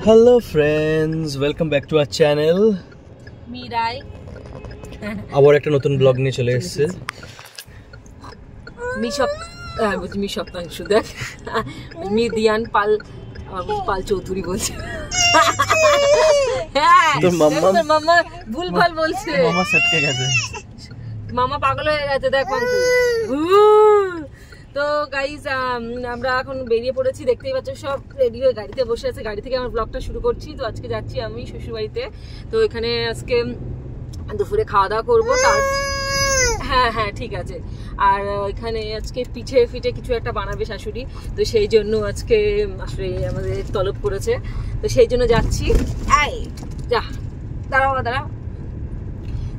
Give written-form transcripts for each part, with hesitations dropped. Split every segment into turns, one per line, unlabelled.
Hello friends, welcome back to our channel.
Mirae
আবার একটা নতুন ব্লগ নিয়ে চলে এসেছে।
দেখ মিদিয়ান পাল পাল চৌধুরী বলছে।
তোর মাম্মা
ভুলভাল বলছে,
মাম্মা সেটকে গেছে,
মামা পাগল হয়ে গেছে। দেখ তো গাইজ আমরা এখন বেরিয়ে পড়েছি, দেখতেই পাচ্ছ সব রেডি হয়ে গাড়িতে বসে আছে। গাড়ি থেকে আমার ব্লগটা শুরু করছি। তো আজকে যাচ্ছি আমি শ্বশুরবাড়িতে। তো এখানে আজকে দুপুরে খাওয়া দাওয়া করবো। তার হ্যাঁ ঠিক আছে। আর এখানে আজকে পিঠে ফিঠে কিছু একটা বানাবে শাশুড়ি, তো সেই জন্য আজকে আসলে আমাদের তলব করেছে, তো সেই জন্য যাচ্ছি। যা দাঁড়াও।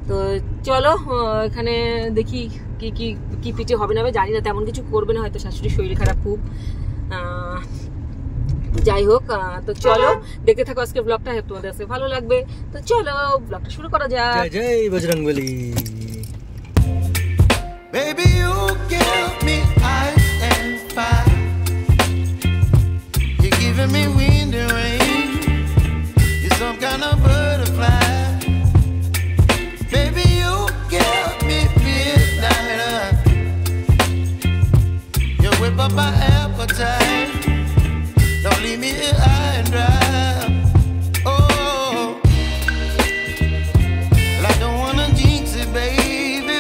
তো চলো এখানে দেখি কি কি কি পিঠে হবে না জানি না, তেমন কিছু করবে না হয়তো, শাশুড়ির শরীর খারাপ খুব। যাই হোক, তো চলো দেখতে থাকো আজকে ব্লগটা, তোমাদের আজকে ভালো লাগবে। তো চলো ব্লগটা শুরু করা যাক।
জয় জয় Bajrangbali.
Baby, you give me ice and fire. You're giving me wind and rain. You're some kind of butterfly. Baby, you give me midnight. You whip up my appetite. Don't leave me here high and dry. Oh, well, I don't wanna jinx it, baby.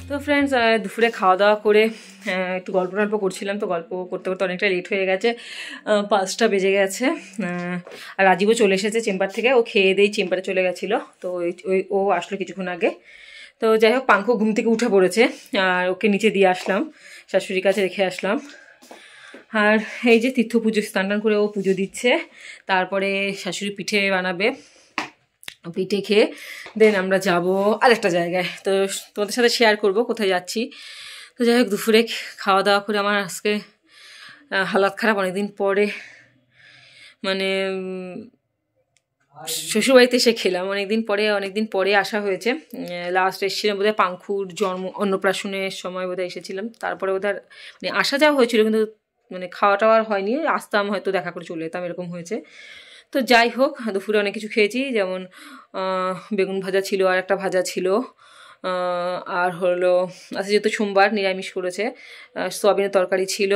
তো friends, দুপুরে খাওয়া দাওয়া করে একটু গল্প করছিলাম। তো গল্প করতে করতে অনেকটা লেট হয়ে গেছে, 5টা বেজে গেছে। আর রাজীবও চলে এসেছে চেম্বার থেকে, ও খেয়ে দিয়েই চেম্বারে চলে গেছিলো। তো ও আসলো কিছুক্ষণ আগে। তো যাই হোক, পাঙ্কু ঘুম থেকে উঠে পড়েছে, আর ওকে নিচে দিয়ে আসলাম, শাশুড়ির কাছে রেখে আসলাম। আর এই যে তীর্থ পুজো, স্নান টান করে ও পুজো দিচ্ছে। তারপরে শাশুড়ি পিঠে বানাবে, পিঠে খেয়ে দেন আমরা যাব আরেকটা জায়গায়। তো তোমাদের সাথে শেয়ার করব কোথায় যাচ্ছি। তো যাই হোক, দুপুরে খাওয়া দাওয়া করে আমার আজকে হালাত খারাপ। অনেকদিন পরে মানে শ্বশুরবাড়িতে এসে খেলাম, অনেকদিন পরে আসা হয়েছে। লাস্ট এসেছিলাম বোধহয় পাঙ্কুর অন্নপ্রাশনের সময় বোধহয় এসেছিলাম। তারপরে বোধহয় মানে আসা যাওয়া হয়েছিল, কিন্তু মানে খাওয়া টাওয়ার হয়নি, আসতাম হয়তো দেখা করে চলে যেতাম, এরকম হয়েছে। তো যাই হোক, দুপুরে অনেক কিছু খেয়েছি, যেমন বেগুন ভাজা ছিল, আর একটা ভাজা ছিল, আর হলো আচ্ছা যেহেতু সোমবার নিরামিষ করেছে, সয়াবিনের তরকারি ছিল,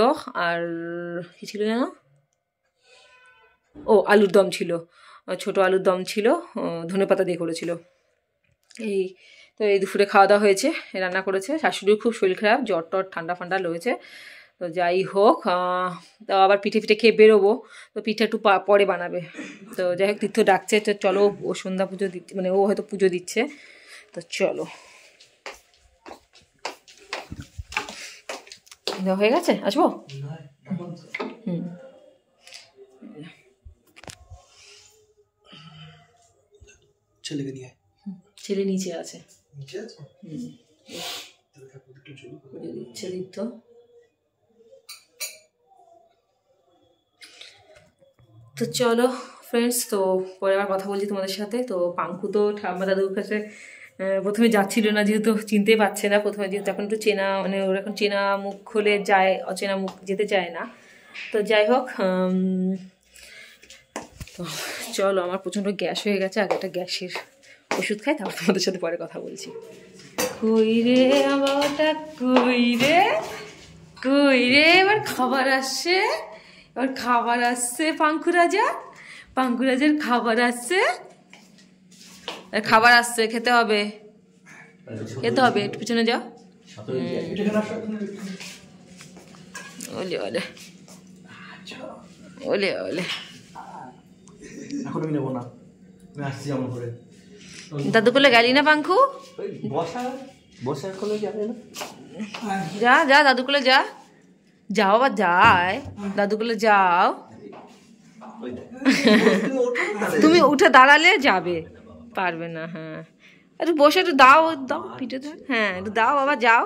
আর কী ছিল যেন, আলুর দম ছিল, ছোট আলুর দম ছিল, ধনেপাতা দিয়ে করেছিল। এই দুপুরে খাওয়া দাওয়া হয়েছে, রান্না করেছে। শাশুড়ির খুব শরীর খারাপ, জ্বর টর ঠান্ডা ফান্ডা রয়েছে। তো যাই হোক, তো আবার পিঠে খেয়ে বেরোবো, তো পিঠে একটু পরে বানাবে। তো যাই হোক, তীর্থ ডাকছে, তো চলো, ও সন্ধ্যা পুজো দিচ্ছে, মানে ও হয়তো পুজো দিচ্ছে। তো চলো, হয়ে গেছে, আসবো। ছেলে নিচে আছে। তো চলো ফ্রেন্ডস, তো পরে আবার কথা বলছি তোমাদের সাথে। তো পাঙ্কু তো ঠাম্মা দাদুর কাছে প্রথমে যাচ্ছিল না, যেহেতু চিনতে পারছে না প্রথমে, যেহেতু এখন একটু চেনা, মানে ওর এখন চেনা মুখ হলে যায়, অচেনা মুখ যেতে চায় না। তো যাই হোক, তো চলো, আমার প্রচণ্ড গ্যাস হয়ে গেছে, আগে একটা গ্যাসের ওষুধ খাই, তারপর তোমাদের সাথে পরে কথা বলছি। কই রে বাবাটা, কই রে এবার খাবার আসছে, পাঙ্কু রাজার খাবার আসছে, খেতে হবে, একটু পিছনে যাও। ওলে দাদু কোলে গেলি না পাঙ্কু? যা দাদু কোলে যা। যাও আবার যায় দাদু বলে যাও তুমি উঠে দাঁড়ালে যাবে পারবে না হ্যাঁ একটু বসে একটু দাও দাও পিঠে দাও হ্যাঁ একটু দাও আবার যাও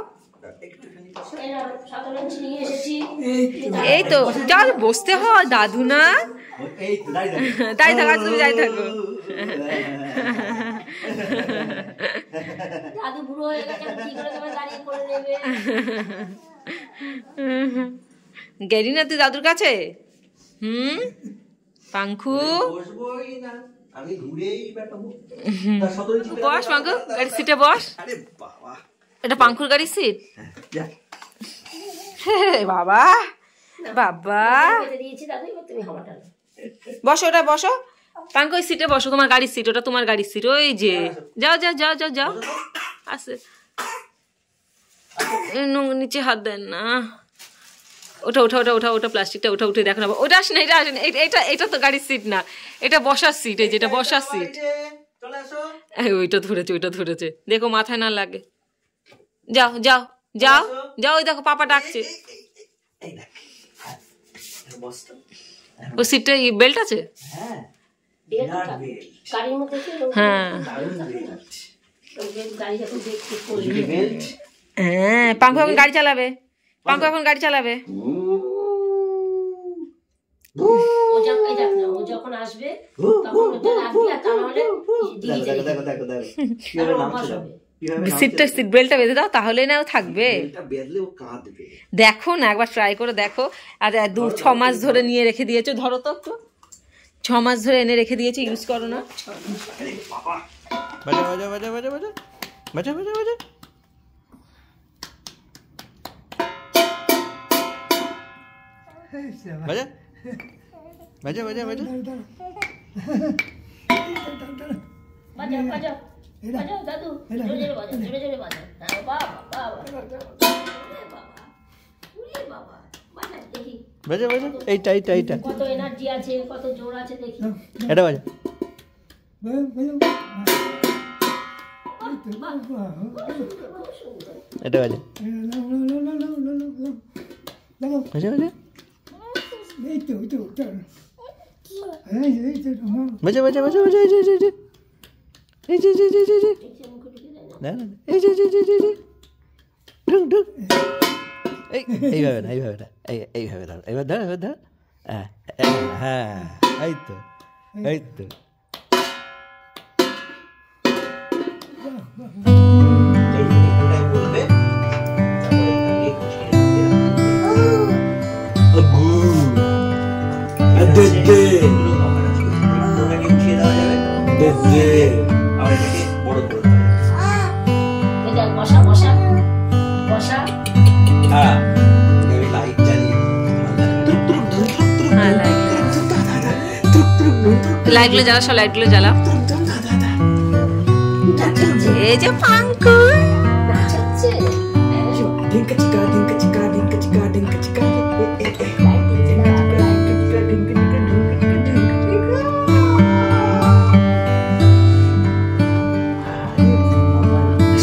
এই তো যাও বসতে হয় দাদু না তাই থাকো তুমি যাই থাকো
দাদু বুড়ো হয়ে গেছে কি করে তোমার দাঁড়িয়ে পড়ে নেবে
গেলি না তুই দাদুর কাছে পাঙ্খু
আমি ঘুরেই বেটাবো
বস পাঙ্খু গাড়ির সিটে বস
আরে বাবা
এটা পাঙ্খুর গাড়ির সিট
যা
বাবা বাবা
দিয়েছি দাদু এবার তুমি হাওয়াটা
বসো ওটা বসো পাঙ্কু ওই সিটে বসো তোমার গাড়ির সিট ওটা তোমার গাড়ির সিট ওই যে যাও যাও যাও যাও যাও আসে নিচে হাত দেন না ওটা ওঠা ওটা ওঠা ওটা প্লাস্টিকটা ওঠা উঠে দেখো না ওটা আসে না এটা আসে না এটা এটা তো গাড়ির সিট না এটা বসার সিট এই যেটা বসার সিট ওইটা ধরেছে দেখো মাথায় না লাগে যাও যাও যাও যাও ওই দেখো পাপা ডাকছে ও সিটটা বেল্ট আছে
গাড়ির মধ্যে
হ্যাঁ
গাড়ি যখন দেখতে
হ্যাঁ পাঙ্কু এখন গাড়ি চালাবে পাঙ্কু এখন গাড়ি চালাবে
ও যখন আসবে তখন ওটা রাখবি আর তা নাহলে
সিট বেল্টটা বেঁধে দাও তাহলে না ও থাকবে দেখো না একবার ট্রাই করে দেখো আর 6 মাস ধরে নিয়ে রেখে দিয়েছো ধরো তো একটু 6 মাস ধরে এনে রেখে দিয়েছি ইউজ করো না
বাজা বাজা বাজা বাজা বাজা বাজা বাজা বাজা বাজা বাজা বাজা বাজা
বাজাও বাজাও বাজাও দাদু জোরে বাজাও জোরে বাজাও বাবা বাবা বাবা বাজা দেখি
বাজা বাজা এইটা এইটা এইটা
কত এনার্জি আছে কত জোর আছে দেখি
এটা বাজা এটা বাজা বাজা বাজা বাজা বাজা বাজা বাজা এই যে এই যে এই যে এই যে না না এই যে এই যে ঢুক ঢুক এইভাবে না এইভাবে না এইভাবে ধর এইবার ধর এবার ধর হ্যাঁ এই তো এই তো
বসা বসা বসা
লাইটগুলো জ্বালা সব লাইটগুলো জ্বালা এই যে পাঙ্কু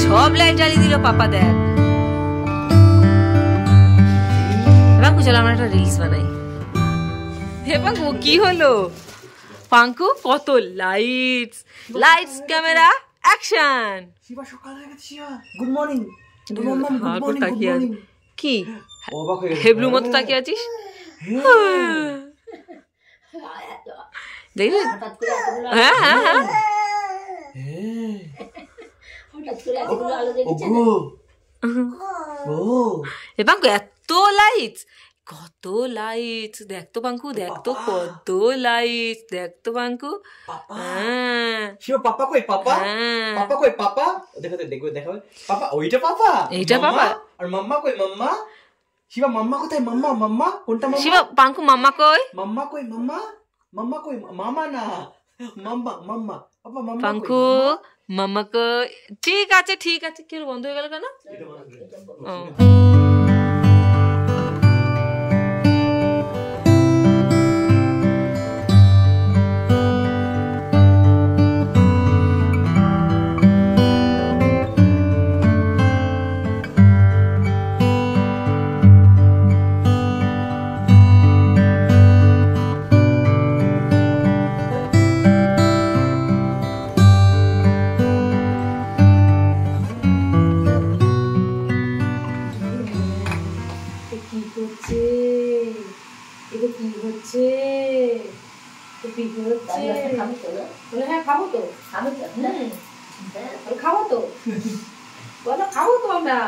সব লাইট জ্বালিয়ে দিল পাপা দেখ পাঙ্কু চলো আমরা একটা রিলস বানাই হে পাঙ্কু কি হলো পাঙ্কু কত lights lights camera action
Shiva সকাল হয়ে গেছে শিবা গুড মর্নিং
কি
অবাক হয়ে গেছে
হেবলু মতো তাকিয়ে আছিস দেখলি
হঠাৎ করে এতগুলো
হ্যাঁ হ্যাঁ হ্যাঁ
হঠাৎ করে এতগুলো আলো দেখেছে
এ পাঙ্কু এত লাইটস কত লাইটস দেখতো পাঙ্কু দেখতো কত লাইটস দেখতো পাঙ্কু হ্যাঁ
শিবা পাপা কই পাপা পাপা কই পাপা দেখো দেখো দেখো পাপা ওইটা পাপা
এইটা পাপা
আর মাম্মা কই মাম্মা শিবা মাম্মা কোথায় মাম্মা মাম্মা কোনটা মাম্মা
শিবা পাঙ্কু মাম্মা কই
মাম্মা কই মাম্মা মাম্মা কই মামা না মাম্মা মাম্মা পাপা মাম্মা
পাঙ্কু মাম্মা কই ঠিক আছে কি বন্ধ হয়ে গেল কেন ও তো বলো খাবো তো আমরা,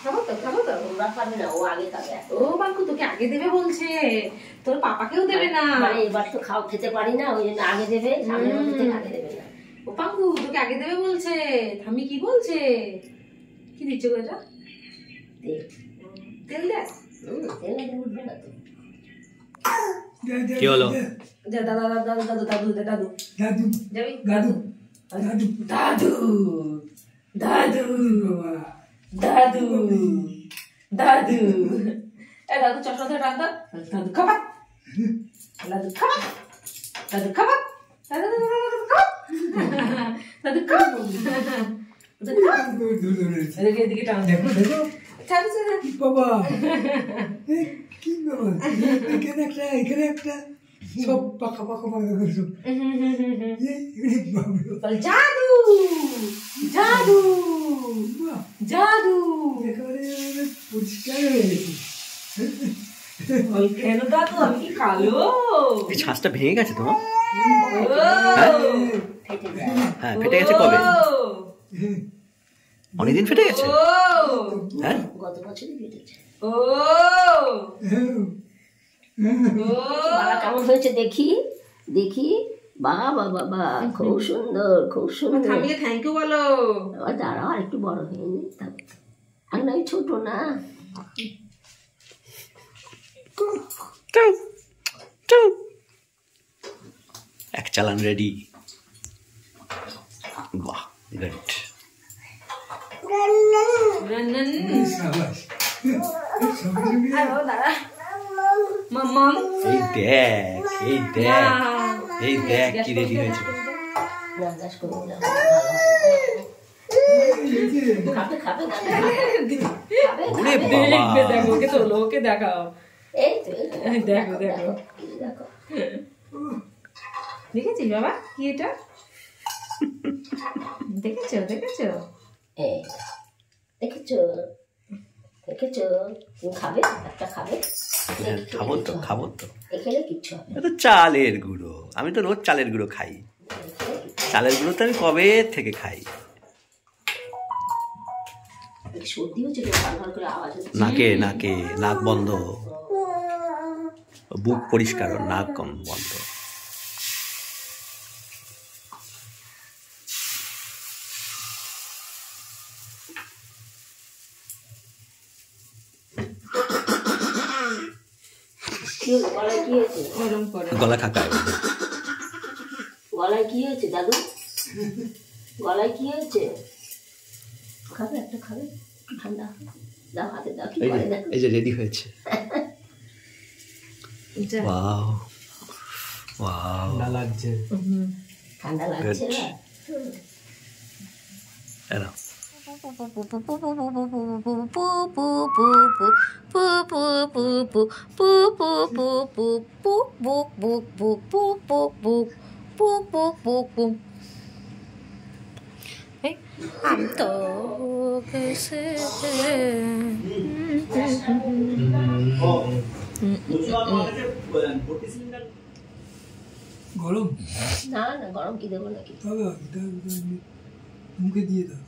খাবো তো খাবো তো।
তোমরা খাবে না, ও আগে খাবে।
ও বাঙ্কু তোকে আগে দেবে বলছে, তোর পাপাকেও দেবে না।
মানে এবার তো খাও খেতে পারি না, ওই জন্য আগে দেবে, সামনের মধ্যে থেকে আগে দেবে না।
ও পাঙ্কু তোকে আগে দেবে বলছে, আমি কি বলছে, কি দিচ্ছ গো এটা?
দেখ,
তেল দেখ।
তেল না দিলে উঠবে না তো।
কি হলো?
যা দাদা দাদু দাদু দাদু দাদু
দাদু
যাবি
দাদু দাদু
দাদু দাদু দাদু দাদু এ দাদু চশমা ধরে টান দাও। দাদু খাবার, দাদু খাবার, দাদু খাবার, দাদু দাদু খাবার, দাদু খাবার, এদিকে এদিকে টান
দেখো দেখো
ছাড়ো ছাড়ো।
বাবা কি বাবা, এখানে একটা সব পাকা পাকা পাকা করে সব
বল জাদু জাদু জাদু।
একেবারে পরিষ্কার হয়ে গেছে।
বল কেন দাদু আমি কি কালো?
এই ছাঁচটা ভেঙে গেছে তোমার?
ফেটে যায়।
হ্যাঁ ফেটে গেছে কবে? অনেকদিন ফেটে গেছে। হ্যাঁ
গত বছরই ফেটেছে।
ও
বাবা কেমন হয়েছে দেখি দেখি। বাবা বাবা খুব সুন্দর খুব সুন্দর।
থামিয়ে থ্যাংক ইউ বলো।
আবার দাঁড়াও, আর একটু বড় হয়নি, আর নয় ছোট না।
এক চালান রেডি। বাহ গুড।
সাবাস। সঙ্গে সঙ্গে
মাম্মাম
এই দেখ এই দেখ এই দেখ কি রেডি হয়েছে।
না গ্যাস করে দিলে ভালো হয়। খাবে খাবে না, খাবে
ওরে
খাবে।
বাবা
দেখো ওকে তোলো, ওকে দেখাও।
এই তো এই
দেখো দেখো
দেখো
দেখেছিস বাবা কি এটা? দেখেছো দেখেছো?
এই দেখেছো দেখেছো? তুমি খাবে, একটা খাবে।
হ্যাঁ, খাবো তো খাবো তো।
এখানে কিচ্ছু হবে না।
এটা তো চালের গুঁড়ো, আমি তো রোজ চালের গুঁড়ো খাই। চালের গুঁড়ো তো আমি কবে থেকে খাই।
সর্দি হচ্ছে তো, ভালো ভালো করে আওয়াজ হচ্ছে।
নাকে নাকে নাক বন্ধ, বুক পরিষ্কার, নাক কম বন্ধ।
কি হলো? গলায় কি হয়েছে?
গরম করে
গলা খাকায়।
গলায় কি হয়েছে দাদু? গলায় কি হয়েছে? খাবে, একটা খাবে, ঠান্ডা হবে। দাও হাতে দাও, কি করে দেখো।
এই যে রেডি হয়েছে। ওয়াও ওয়াও
লাগছে।
ঠান্ডা লাগছে না?
এরা
हम तो कैसे
গরম
না না, গরম কি দেবো নাকি?
তবে মুখে দিয়ে দাও।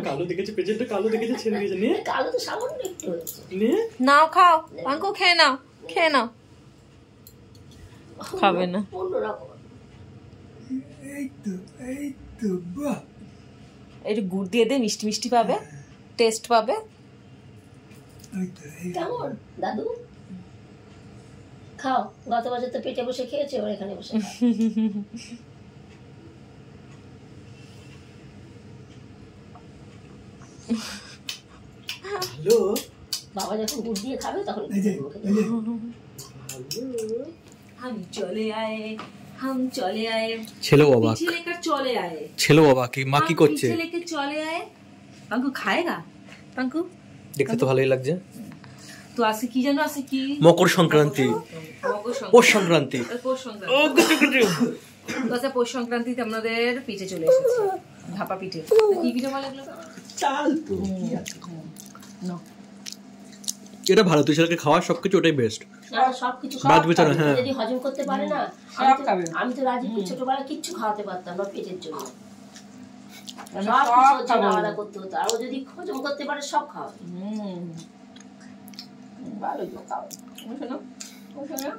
কালো দেখেছে, পেছনটা কালো দেখেছে, ছেড়ে গেছে। নিয়ে
কালো তো সামান্য একটু হয়েছে।
নিয়ে
নাও খাও পাঙ্কু, খেয়ে নাও খেয়ে নাও। খাবে না।
অন্যরকম।
এই তো বাহ।
একটু গুড় দিয়ে দে, মিষ্টি মিষ্টি পাবে, টেস্ট পাবে।
এই তো এই
কেমন দাদু? খাও, গত বছর তো পেটে বসে খেয়েছে, এবার এখানে বসে খাও।
হ্যালো
বাবা যখন গুড় দিয়ে খাবে তখন
এই যে
মুখে
এই যে
हम चले आए, हम चले आए,
ছেলে বাবা,
पीछे लेकर चले आए।
ছেলে বাবা কি মা কি
हम
করছে?
पीछे लेकर चले आए। पंकु खाएगा? पंकु
দেখতে তো ভালোই লাগছে।
তো আজকে কি জানো, আজকে কি
মকর সংক্রান্তি, পৌষ সংক্রান্তি।
পৌষ সংক্রান্তি। তো আজকে পৌষ সংক্রান্তিতে আমাদের পিঠে চলে এসেছে, ভাপা পিঠে। কি পিঠে ভালো লাগলো?
চাল তো
নাও।
এটা ভালো, তুই ছেলেকে খাওয়ার সবকিছু ওটাই বেস্ট।
সবকিছু
বাদ বিচার, হ্যাঁ।
যদি হজম করতে পারে না,
সব খাবে।
আমি তো রাজীবকে ছোটবেলা কিচ্ছু খাওয়াতে পারতাম না পেটের জন্য,
আমি
সব
সব
কিছুর জন্য
খাবো।
আলাদা করতে হতো, আর ও যদি হজম করতে পারে সব খাওয়াবে।
ভালো তো খাও। ও শোনো, ও শোনো।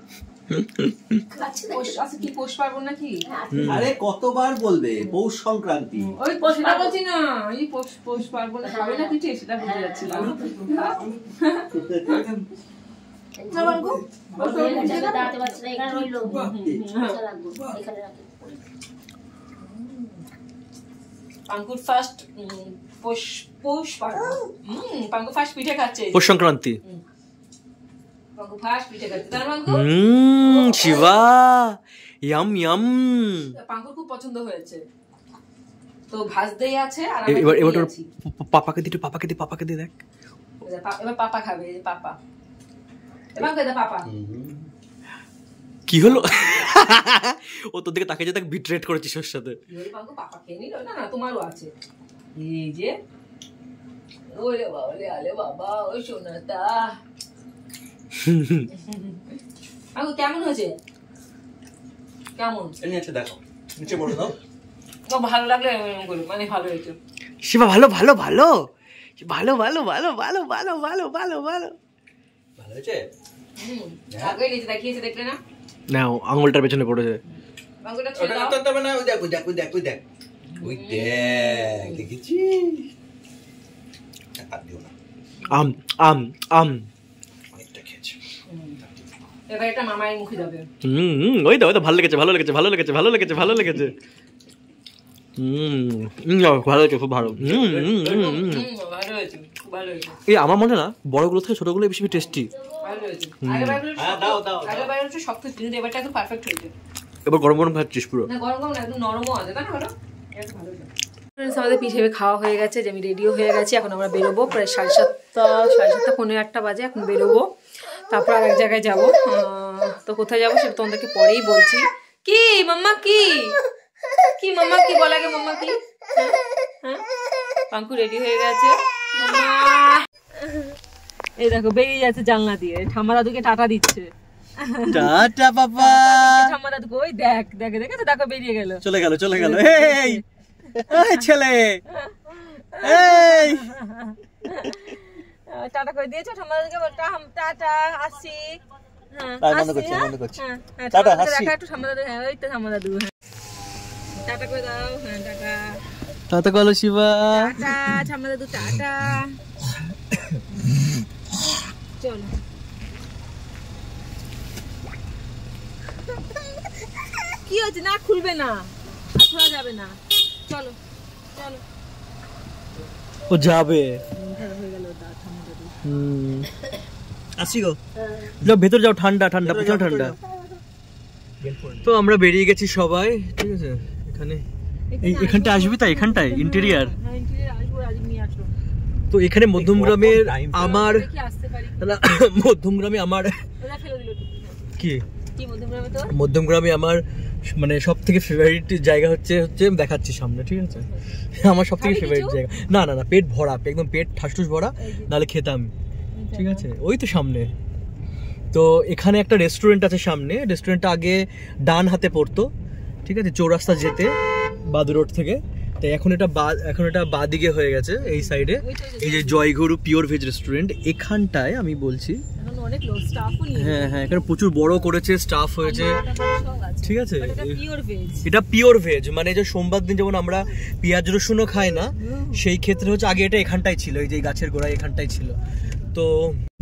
খাচ্ছে দেখো।
আচ্ছা কি পোষ পারবো নাকি?
আরে কতবার বলবে পৌষ সংক্রান্তি।
ওই সেটা বলছি না, এই পোষ পারবো না খাবে না কিছু, সেটা বলতে যাচ্ছিলাম।
দাঁড়াতে পারছে না, এখানে রইলো। আচ্ছা, রাখবো, এখানে রাখি।
পাঙ্কুর ফার্স্ট পোষ পার্বণ। পাঙ্কু ফার্স্ট পিঠে খাচ্ছে।
পৌষ সংক্রান্তি।
পাঙ্কু ফার্স্ট পিঠে খাচ্ছে, তার পাঙ্কু
শিবা ইয়াম ইয়াম।
পাঙ্কুর খুব পছন্দ হয়েছে, তো ভাজতেই আছে। আর
এবার তোর পাপাকে দিতে, পাপাকে দিয়ে দেখ।
এবার পাপা খাবে, এই যে পাপা। এবার কই দা পাপা।
কি হলো? ও তোর দিকে তাকে যে তাকে বিট্রেট করেছিস ওর সাথে।
ওই পাঙ্কু পাপা খেয়ে নিল না, না তোমারও আছে। এই যে ওরে বাবা, আলে বাবা, ওই সোনাটা। পাঙ্কু কেমন হয়েছে? কেমন?
নিচে দেখো, নিচে বলে দাও।
ভালো লাগলে এরকম করি, মানে ভালো হয়েছে।
শিবা ভালো ভালো ভালো ভালো ভালো ভালো ভালো ভালো ভালো ভালো ভালো ভালো হয়েছে।
আগে নিচে দেখিয়েছে, দেখলে না?
না আঙুলটার পেছনে পড়েছে।
পাঙ্কুটা ছেড়ে দাও।
ওই দেখ, দেখেছিস? আম আম আম অনেকটা খেয়েছে।
এবার এটা মামার মুখে যাবে।
ওই তো ভালো লেগেছে, ভালো লেগেছে, ভালো লেগেছে, ভালো লেগেছে, ভালো লেগেছে। ভালো হয়েছে, খুব ভালো।
ভালো হয়েছে, খুব ভালো হয়েছে।
এই আমার মনে না বড়গুলো থেকে ছোটগুলো বেশি টেস্টি।
ভালো হয়েছে। আগেরবার একটু শক্ত ছিল, কিন্তু এবারটা একদম পারফেক্ট হয়েছে।
এবার গরম গরম খাচ্ছিস পুরো।
না গরম গরম না, একদম নরমও আছে, তাই না? ভালো, এটা ভালো হয়েছে। আমাদের পিঠে খাওয়া হয়ে গেছে, যে আমি রেডিও হয়ে গেছি। এখন আমরা বেরোবো, প্রায় 7:30 পৌনে 8টা বাজে। এখন বেরোবো, তারপর আর এক জায়গায় যাবো। তো কোথায় যাবো সেটা তোমাদেরকে পরেই বলছি। কি মাম্মা, কি কি মাম্মা, কি বলা গে মাম্মা, কি? হ্যাঁ, পাঙ্কু রেডি হয়ে গেছে। এই দেখো বেরিয়ে যাচ্ছে জানলা দিয়ে, ঠাম্মা দাদুকে টাটা দিচ্ছে।
টাটা বাবা।
ঠাম্মা দাদুকে ওই দেখ দেখে দেখে তো দেখো বেরিয়ে গেল,
চলে গেল, চলে গেল। এই এই ছেলে, এই
টাটা করে দিয়েছে। ঠাম্মা দাদুকে বলটা টাটা, আসি। হ্যাঁ
তাই মনে
আসি,
করছি,
হ্যাঁ?
মনে করছি।
হ্যাঁ, হ্যাঁ,
টাটা,
ঠাম্মা দাদুকে
হাসি।
দেখা একটু, ঠাম্মা দাদু। হ্যাঁ, ওই তো ঠাম্মা দাদু। হ্যাঁ, টাটা করে দাও। হ্যাঁ, টাটা
টাটা করলো শিবা।
টাটা ঠাম্মা দাদু, টাটা। চলো। কি হচ্ছে? না খুলবে না, আর খোলা যাবে না। চলো চলো।
ও যাবে।
হয়ে গেল ঠাম্মা দাদু।
আসি গো, যাও ভেতর যাও, ঠান্ডা ঠান্ডা, প্রচন্ড ঠান্ডা। তো আমরা বেরিয়ে গেছি সবাই, ঠিক আছে। এখানে এখানটা আসবি, তাই এখানটায় ইন্টেরিয়ার।
হ্যাঁ, ইন্টেরিয়ার আসবো, রাজীব নিয়ে আসলো।
তো এখানে মধ্যমগ্রামের আমার
দেখি আসতে পারি।
মধ্যমগ্রামে আমার
ওরা ফেলে দিল টুপি।
কি
কি মধ্যমগ্রামে তো
মধ্যমগ্রামে আমার মানে সব থেকে ফেভারিট জায়গা হচ্ছে দেখাচ্ছি সামনে, ঠিক আছে। আমার সব থেকে ফেভারিট জায়গা। না না না, পেট ভরা, একদম পেট ঠাসঠুস ভরা, নাহলে খেতাম, ঠিক আছে। ওই তো সামনে। তো এখানে একটা রেস্টুরেন্ট আছে সামনে। রেস্টুরেন্টটা আগে ডান হাতে পড়তো, ঠিক আছে, চৌরাস্তা যেতে বাদু রোড থেকে। তাই এখন এটা বাদিকে হয়ে গেছে এই সাইডে। এই যে জয়গুরু পিওর ভেজ রেস্টুরেন্ট, এখানটায় আমি বলছি।
এখন অনেক লোক স্টাফও নিয়ে।
হ্যাঁ হ্যাঁ, এখানে প্রচুর বড় করেছে, স্টাফ হয়েছে,
সব আছে।
ঠিক আছে।
এটা পিওর ভেজ।
এটা পিওর ভেজ, মানে যে সোমবার দিন যেমন আমরা পেঁয়াজ রসুনও খাই না, সেই ক্ষেত্রে হচ্ছে আগে এটা এখানটাই ছিল, এই যে গাছের গোড়ায় এখানটাই ছিল। তো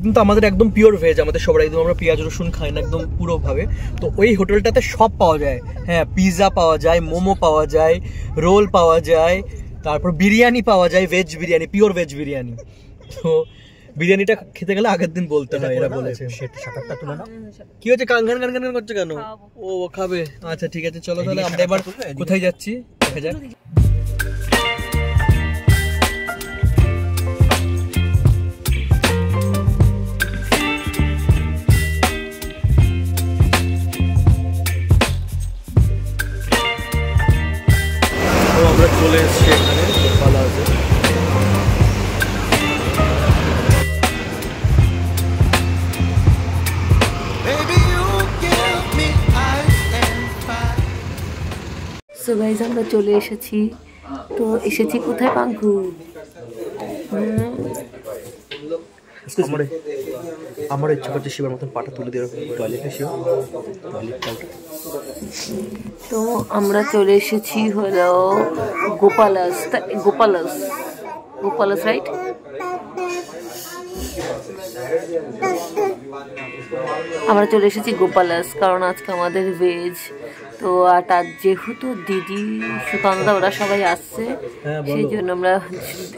কিন্তু আমাদের একদম পিওর ভেজ, আমাদের সবার একদম, আমরা পেঁয়াজ রসুন খাই না একদম পুরোভাবে। তো ওই হোটেলটাতে সব পাওয়া যায়। হ্যাঁ, পিৎজা পাওয়া যায়, মোমো পাওয়া যায়, রোল পাওয়া যায়, তারপর বিরিয়ানি পাওয়া যায়, veg biryani, pure veg biryani. তো বিরিয়ানিটা খেতে গেলে আগের দিন বলতে হয়, এরা বলেছে। কি হচ্ছে, কানঘান কানঘান করছে কেন? ও খাবে, আচ্ছা ঠিক আছে, চলো তাহলে আমরা এবার কোথায় যাচ্ছি দেখা যাক। আমরা চলে এসেছি এখানে, ভালো আছে।
সো গাইজ আমরা চলে এসেছি। তো এসেছি কোথায় পাঙ্কু?
আমার ইচ্ছা করছে শিবার মতন পাটা তুলে দিয়ে টয়লেটে শিব
তো আমরা চলে এসেছি হলো গোপালাস রাইট। আমরা চলে এসেছি গোপালাস, কারণ আজকে আমাদের ভেজ। তো আর তার যেহেতু দিদি সুকান্ত ওরা সবাই আসছে, সেই জন্য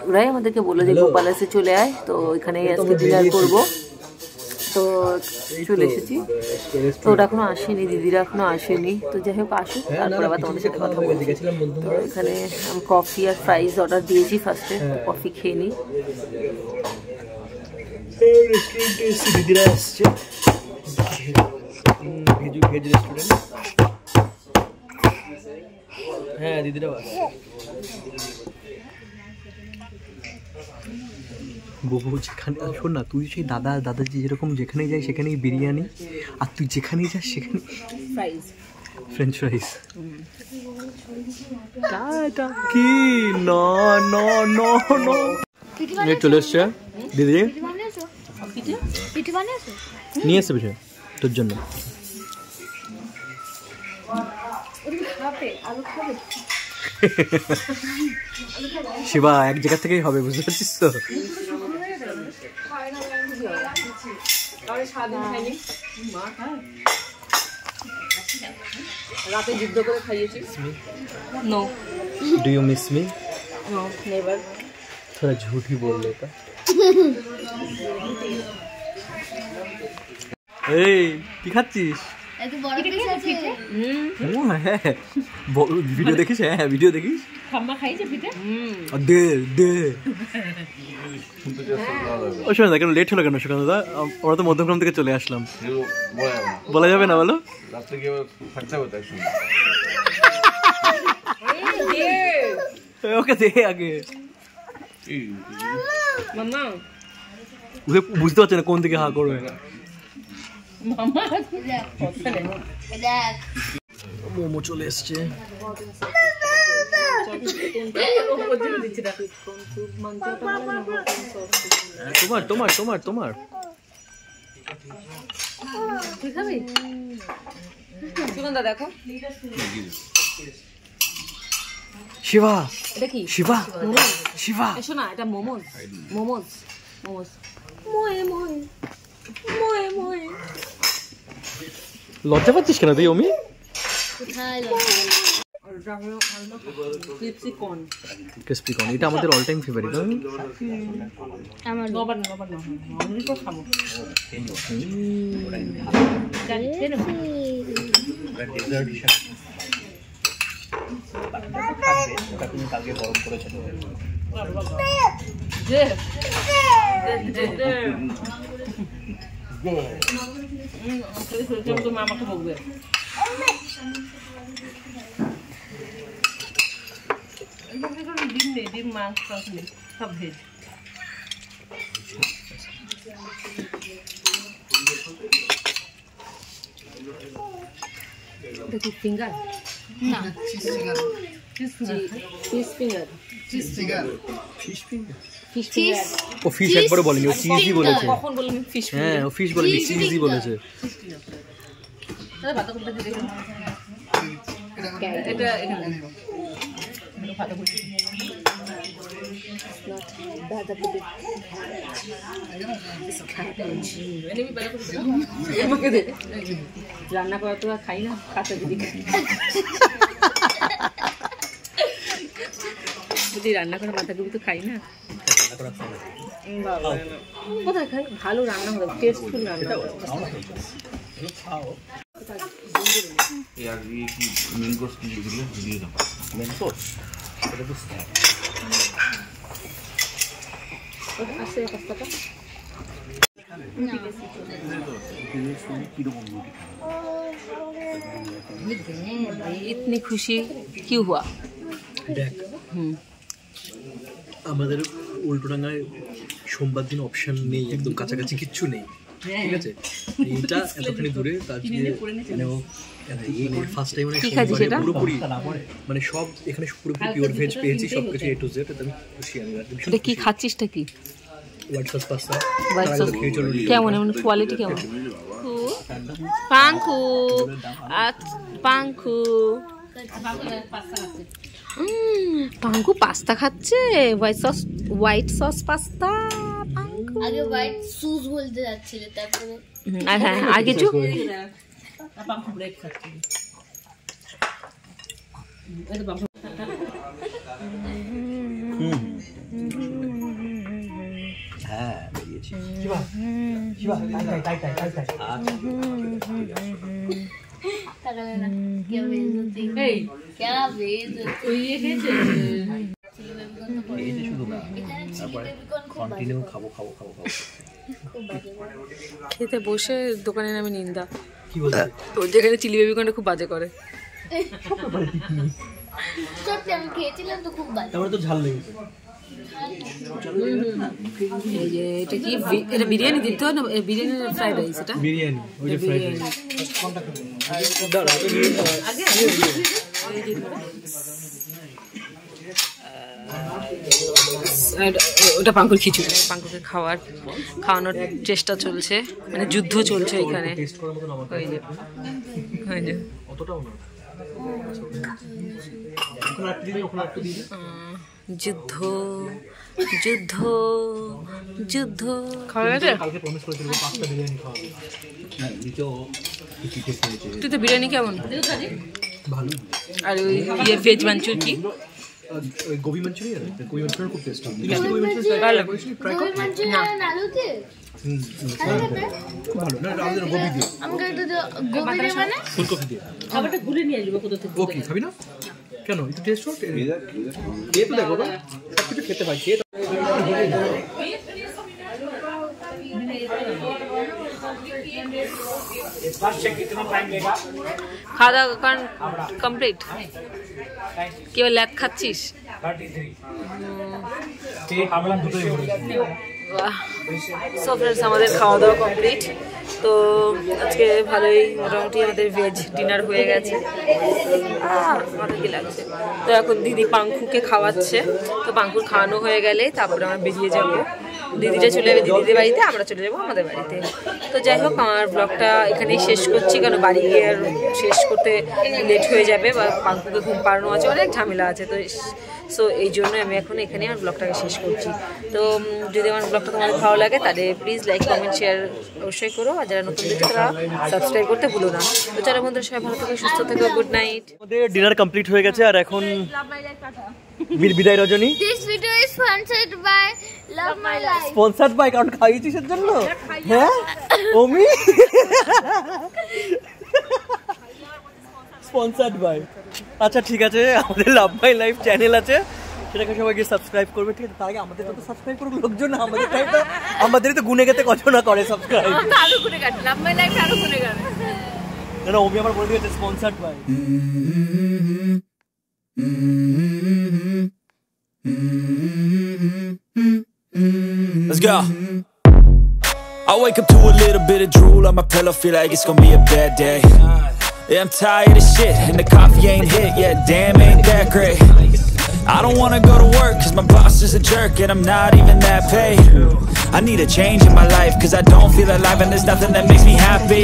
ওরাই আমাদেরকে বললো যে গোপালাসে চলে আয়। তো এখানেই আজকে ডিনার করবো। তো চলে এসেছি। তো ওরা এখনো আসেনি, দিদিরা এখনো আসেনি। তো যাই হোক আসুক, তারপর আবার তোমাদের সাথে কথা বলছি। তো এখানে আমি কফি আর ফ্রাইজ অর্ডার দিয়েছি ফার্স্টে, কফি খেয়ে নিই।
দিদিরা আসছে, ভেজ রেস্টুরেন্ট। হ্যাঁ দিদিরাও আসছে। বহু যেখানে শোন না, তুই সেই দাদাজি যেরকম যেখানেই যাই সেখানেই বিরিয়ানি, আর তুই যেখানেই যাস সেখানে ফ্রেঞ্চ ফ্রাইস। কি না চলে এসছে দিদি, নিয়ে এসছে পিঠে তোর জন্য। শিবা এক জায়গা থেকেই হবে, বুঝতে পারছিস তো?
রাতে যুদ্ধ করে খাইয়েছি। No.
Do you miss me?
No, never.
थोड़ा झूठ ही बोल लेता। এই কি খাচ্ছিস? ভিডিও দেখিস? হ্যাঁ ভিডিও দেখিস। ও শোনা কেন লেট হলো কেন সুকান্ত দা? আমরা তো মধ্যমগ্রাম থেকে চলে আসলাম। বলা যাবে না, বলো। ওকে দে আগে, বুঝতে পারছে না কোন দিকে হা করবে। মোমো চলে এসছে। তোমার
দেখো
শিবা,
এটা কি?
শিবা
এসো না, এটা মোমোজ।
লজ্জা পাচ্ছিস কেন তুই অমি? ক্রিসপি কর্ন এটা আমাদের অল টাইম ফেভারিট। কালকে গরম করেছে
আমাকে বলবে। ডিম মাংস সব ভেজ। ফিঙ্গার না,
ও ফিশ একবারও বলেনি, ও চিজই বলেছে।
কখন বললাম ফিশ?
হ্যাঁ ও ফিশ বলেনি, চিজই বলেছে।
এটা এখানে রান্না করা তো খাই না, কাঁচা যদি রান্না করা বাঁধাকপি তো খাই না। কোথায় খাই? ভালো রান্না হবে, টেস্টফুল রান্না। इतनी खुशी क्यों हुआ?
দেখ আমাদের উল্টোডাঙ্গায় সোমবার দিন অপশন নেই, একদম কাছাকাছি কিচ্ছু নেই। ঠিক আছে এটা এতখানি দূরে মানে ও ফার্স্ট টাইম পুরোপুরি মানে সব এখানে পুরোপুরি পিওর ভেজ পেয়েছি সব কিছু এ টু জেড। আমি খুশি। আমি
এটা কি খাচ্ছিসটা কি?
White sauce pasta.
কেমন এমন কোয়ালিটি কেমন? পাঙ্কু পাঙ্কু পাঙ্কু পাস্তা খাচ্ছে, হোয়াইট সস পাস্তা। পাঙ্কু
আগে হোয়াইট সস বলতে যাচ্ছিল, তারপরে
হ্যাঁ আর কিছু
পাঙ্কু ব্রেড খাচ্ছে।
হ্যাঁ বেরিয়েছি।
খেতে বসে দোকানের নামে নিন্দা। তো যেখানে চিলি বেবিকর্নটা খুব বাজে করে।
সত্যি আমি খেয়েছিলাম তো খুব ভালো।
তারপরে তো ঝাল লেগেছে।
এই যে এটা কি, এটা বিরিয়ানি দিতে হয় না? Biryani fried rice? এটা
বিরিয়ানি, ওই যে ফ্রাইড রাইস।
ওটা পাঙ্কুর খিচুড়ি। পাঙ্কুকে খাওয়ানোর চেষ্টা চলছে, মানে যুদ্ধ চলছে এখানে। যুদ্ধ যুদ্ধ যুদ্ধ। খাওয়া গেছে? তুই তো বিরিয়ানি কেমন? আর ওই ভেজ মাঞ্চুরি কি?
Gobi Manchurian. গোবি মাঞ্চুরিয়ান খুব টেস্টি।
ভালো
না আলুতে
খুব ভালো না, আমাদের গোবি দিয়ে।
আমাকে একটু গোবি দিয়ে মানে
ফুলকপি দিয়ে।
খাবারটা ঘুরে নিয়ে আসবো কোথা থেকে।
ও কি খাবি না কেন? একটু টেস্ট করতে খেয়ে তো দেখো, সব কিছু খেতে পাই। খেয়ে
খাওয়া দাওয়া কমপ্লিট? কি ল্যাব খাচ্ছিস? সো ফ্রেন্ডস, আমাদের খাওয়া দাওয়া কমপ্লিট। তো আজকে ভালোই মোটামুটি আমাদের ভেজ ডিনার হয়ে গেছে। মাথা কি লাগছে। তো এখন দিদি পাঙ্কুকে খাওয়াচ্ছে। তো পাঙ্কুর খাওয়ানো হয়ে গেলে তারপরে আমরা বেরিয়ে যাব। দিদিটা চলে যাবে দিদিদের বাড়িতে, আমরা চলে যাবো আমাদের বাড়িতে। তো যাই হোক, আমার ব্লগটা এখানেই শেষ করছি, কারণ বাড়ি গিয়ে আর শেষ করতে লেট হয়ে যাবে, বা পাঙ্কুকে ঘুম পাড়ানো আছে, অনেক ঝামেলা আছে। তো সো এই জন্য আমি এখন এখানে আমার ব্লগটাকে শেষ করছি। তো যদি আমার ব্লগটা তোমাদের ভালো লাগে তাহলে প্লিজ লাইক কমেন্ট শেয়ার অবশ্যই করো, আর যারা নতুন দেখছো তারা সাবস্ক্রাইব করতে ভুলো না। তো চলো বন্ধুরা, সবাই ভালো থাকো, সুস্থ থেকো, গুড নাইট।
আমাদের ডিনার কমপ্লিট হয়ে গেছে, আর এখন বিদায় রজনী।
This video is sponsored by love my life.
Sponsored by কারণ খাইয়েছিস এর জন্য? হ্যাঁ ওমি স্পন্সর্ড বাই। আচ্ছা ঠিক আছে, আমাদের লাভ মাই লাইফ চ্যানেল আছে, সেটাকে সবাইকে সাবস্ক্রাইব করবে। ঠিক আছে, তার আগে আমাদের তো সাবস্ক্রাইব করবে লোকজন, আমাদেরই তো গুনে গেতে কত না করে সাবস্ক্রাইব।
আরো গুনে কাট, লাভ মাই লাইফ আরো গুনে কাট।
না ওমি আমার বলে দিয়েছে sponsored by.
Let's go. I wake up to a little bit of drool on my pillow, feel like it's gonna be a bad day. Yeah, I'm tired of shit, and the coffee ain't hit yet, damn ain't that great. I don't wanna go to work, cause my boss is a jerk, and I'm not even that paid. I need a change in my life, cause I don't feel alive, and there's nothing that makes me happy.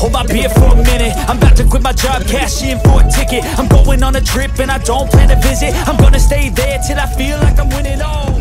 Hold my beer for a minute, I'm about to quit my job, cash in for a ticket. I'm going on a trip, and I don't plan to visit. I'm gonna stay there till I feel like I'm winning all.